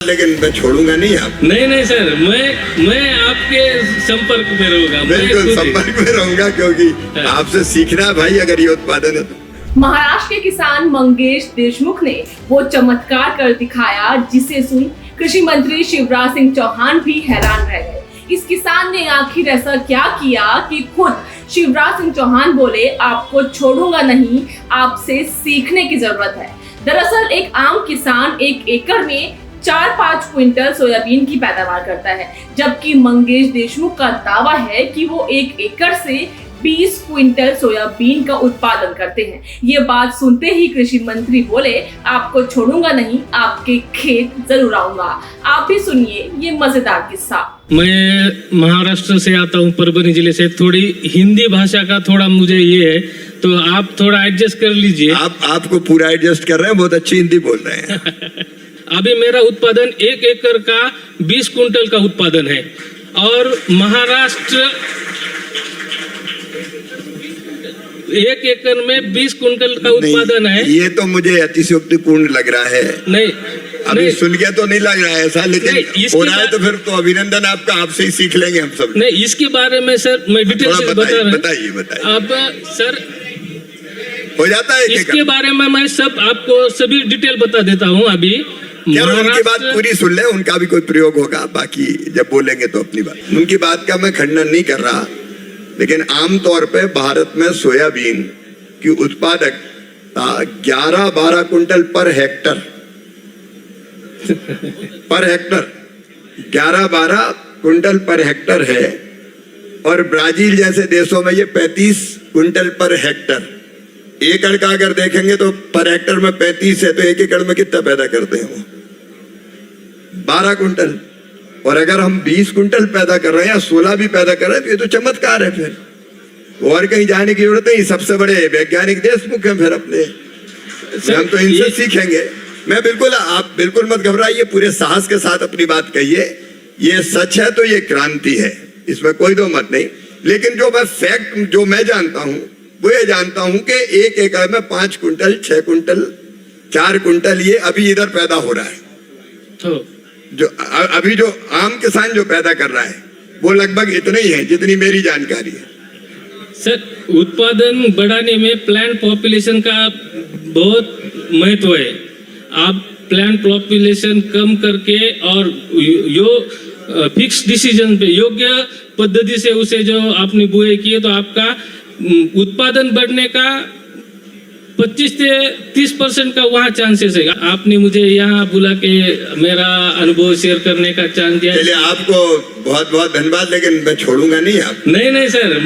लेकिन मैं छोड़ूंगा नहीं आप। नहीं सर, मैं आपके संपर्क में रहूंगा। बिल्कुल संपर्क में रहूंगा, क्योंकि आपसे सीखना है भाई अगर ये उत्पादन है तो। महाराष्ट्र के किसान मंगेश देशमुख ने वो चमत्कार कर दिखाया जिसे सुन कृषि मंत्री शिवराज सिंह चौहान भी हैरान रह गए। इस किसान ने आखिर ऐसा क्या किया कि खुद शिवराज सिंह चौहान बोले आपको छोड़ूंगा नहीं, आपसे सीखने की जरूरत है। दरअसल एक आम किसान 1 एकड़ में 4-5 क्विंटल सोयाबीन की पैदावार करता है, जबकि मंगेश देशमुख का दावा है कि वो 1 एकड़ से 20 क्विंटल सोयाबीन का उत्पादन करते हैं। ये बात सुनते ही कृषि मंत्री बोले आपको छोड़ूंगा नहीं, आपके खेत जरूर आऊंगा। आप भी सुनिए ये मजेदार किस्सा। मैं महाराष्ट्र से आता हूँ, परभनी जिले से। थोड़ी हिंदी भाषा का थोड़ा मुझे ये है, तो आप थोड़ा एडजस्ट कर लीजिए। आपको पूरा एडजस्ट कर रहे हैं, बहुत अच्छी हिंदी बोल रहे हैं। अभी मेरा उत्पादन 1 एकड़ का 20 कुंटल का उत्पादन है और महाराष्ट्र 1 एकड़ में 20 कुंटल का उत्पादन है। ये तो मुझे अतिशयोक्तिपूर्ण लग रहा है। नहीं, अभी सुन के तो नहीं लग रहा है ऐसा, लेकिन हो रहा है तो फिर तो अभिनंदन आपका, आपसे ही सीख लेंगे हम सब। नहीं, इसके बारे में सर मैं डिटेल से बता रहा हूँ। बताइए। अब सर हो जाता है इसके बारे में मैं सब आपको सभी डिटेल बता देता हूँ। अभी उनकी बात पूरी सुन ले, उनका भी कोई प्रयोग होगा, बाकी जब बोलेंगे तो अपनी बात। उनकी बात का मैं खंडन नहीं कर रहा, लेकिन आमतौर पे भारत में सोयाबीन की उत्पादक 11-12 quintal per hectare 11-12 quintal per hectare है, और ब्राजील जैसे देशों में ये 35 कुंटल पर हेक्टर। एकड़ का अगर देखेंगे तो पर हेक्टर में 35 है, तो 1 एकड़ में कितना पैदा करते हैं वो? 12 कुंटल। और अगर हम 20 कुंटल पैदा कर रहे हैं या 16 भी पैदा कर रहे हैं तो ये तो चमत्कार है। फिर और कहीं जाने की जरूरत नहीं, सबसे बड़े वैज्ञानिक देशमुख हैं फिर अपने, हम तो इनसे सीखेंगे। मैं बिल्कुल, आप बिल्कुल मत घबराइए, पूरे साहस के साथ अपनी बात कहिए। ये सच है तो ये क्रांति है, इसमें कोई दो मत नहीं। लेकिन जो मैं फैक्ट जो मैं जानता हूं वो ये जानता हूं कि 1 एकड़ में 5 कुंटल 6 कुंटल 4 कुंटल ये अभी इधर पैदा हो रहा है। तो जो अभी जो आम किसान जो पैदा कर रहा है वो लगभग इतना ही है जितनी मेरी जानकारी है। सर, उत्पादन बढ़ाने में प्लांट पॉपुलेशन का बहुत महत्व है। आप प्लांट पॉपुलेशन कम करके और फिक्स डिसीजन पे योग्य पद्धति से उसे जो आपने बुआई किए तो आपका उत्पादन बढ़ने का 25 से 30% का वहाँ चांसेस है। आपने मुझे यहाँ बुला के मेरा अनुभव शेयर करने का चांस दिया। चलिए, आपको बहुत बहुत धन्यवाद, लेकिन मैं छोड़ूंगा नहीं आप। नहीं सर,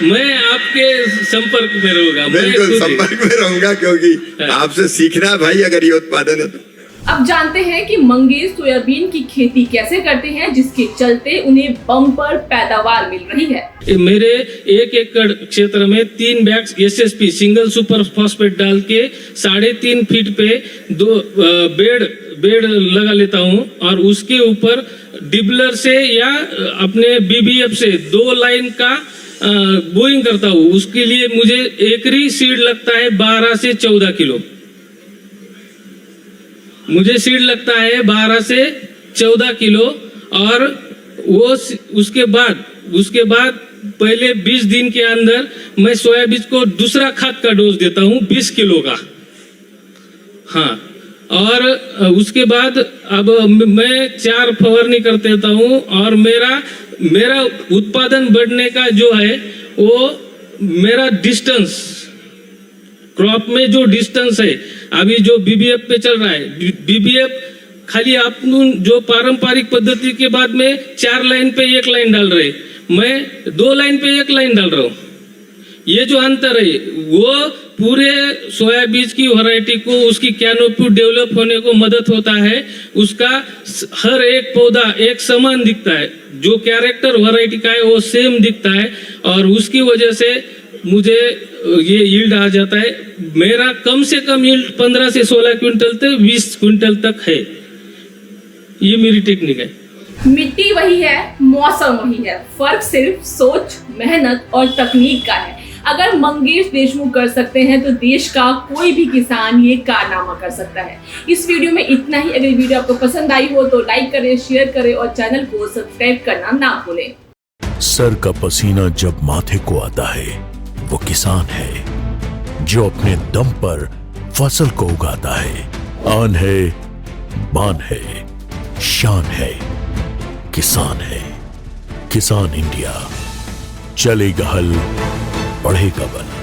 मैं आपके संपर्क में रहूंगा। बिल्कुल संपर्क में रहूंगा, क्योंकि आपसे सीखना है भाई अगर ये उत्पादन है तो। अब जानते हैं कि मंगेश सोयाबीन की खेती कैसे करते हैं, जिसके चलते उन्हें बम्पर पैदावार मिल रही है। मेरे 1 एकड़ क्षेत्र में 3 bags SSP single super phosphate डाल के 3.5 फीट पे 2 बेड लगा लेता हूँ, और उसके ऊपर डिबलर से या अपने BBF से 2 लाइन का बोइंग करता हूँ। उसके लिए मुझे एकरी सीड लगता है 12 से 14 किलो। मुझे सीड लगता है 12 से 14 किलो, और वो उसके बाद पहले 20 दिन के अंदर मैं सोयाबीन को दूसरा खाद का डोज देता हूँ 20 किलो का। हाँ, और उसके बाद अब मैं 4 फवारनी कर देता हूँ, और मेरा उत्पादन बढ़ने का जो है वो मेरा डिस्टेंस, क्रॉप में जो डिस्टेंस है अभी जो BBF पे चल रहा है, BBF खाली आप जो पारंपरिक पद्धति के बाद में 4 लाइन पे 1 लाइन डाल रहे, मैं 2 लाइन पे 1 लाइन डाल रहा हूँ। ये जो अंतर है वो पूरे सोयाबीन की वैरायटी को, उसकी कैनोपी डेवलप होने को मदद होता है। उसका हर एक पौधा एक समान दिखता है, जो कैरेक्टर वैरायटी का है वो सेम दिखता है, और उसकी वजह से मुझे ये यील्ड आ जाता है। मेरा कम से कम यील्ड 15 से 16 क्विंटल से 20 क्विंटल तक है। ये मेरी टेक्निक है। मिट्टी वही है, मौसम वही है, फर्क सिर्फ सोच, मेहनत और तकनीक का है। अगर मंगेश देशमुख कर सकते हैं तो देश का कोई भी किसान ये कारनामा कर सकता है। इस वीडियो में इतना ही। अगर वीडियो आपको पसंद आई हो तो लाइक करें, शेयर करें और चैनल को सब्सक्राइब करना ना भूलें। सर का पसीना जब माथे को आता है वो किसान है जो अपने दम पर फसल को उगाता है। आन है, बान है, शान है, किसान है। किसान इंडिया, चलेगा हल, बढ़ेगा बल।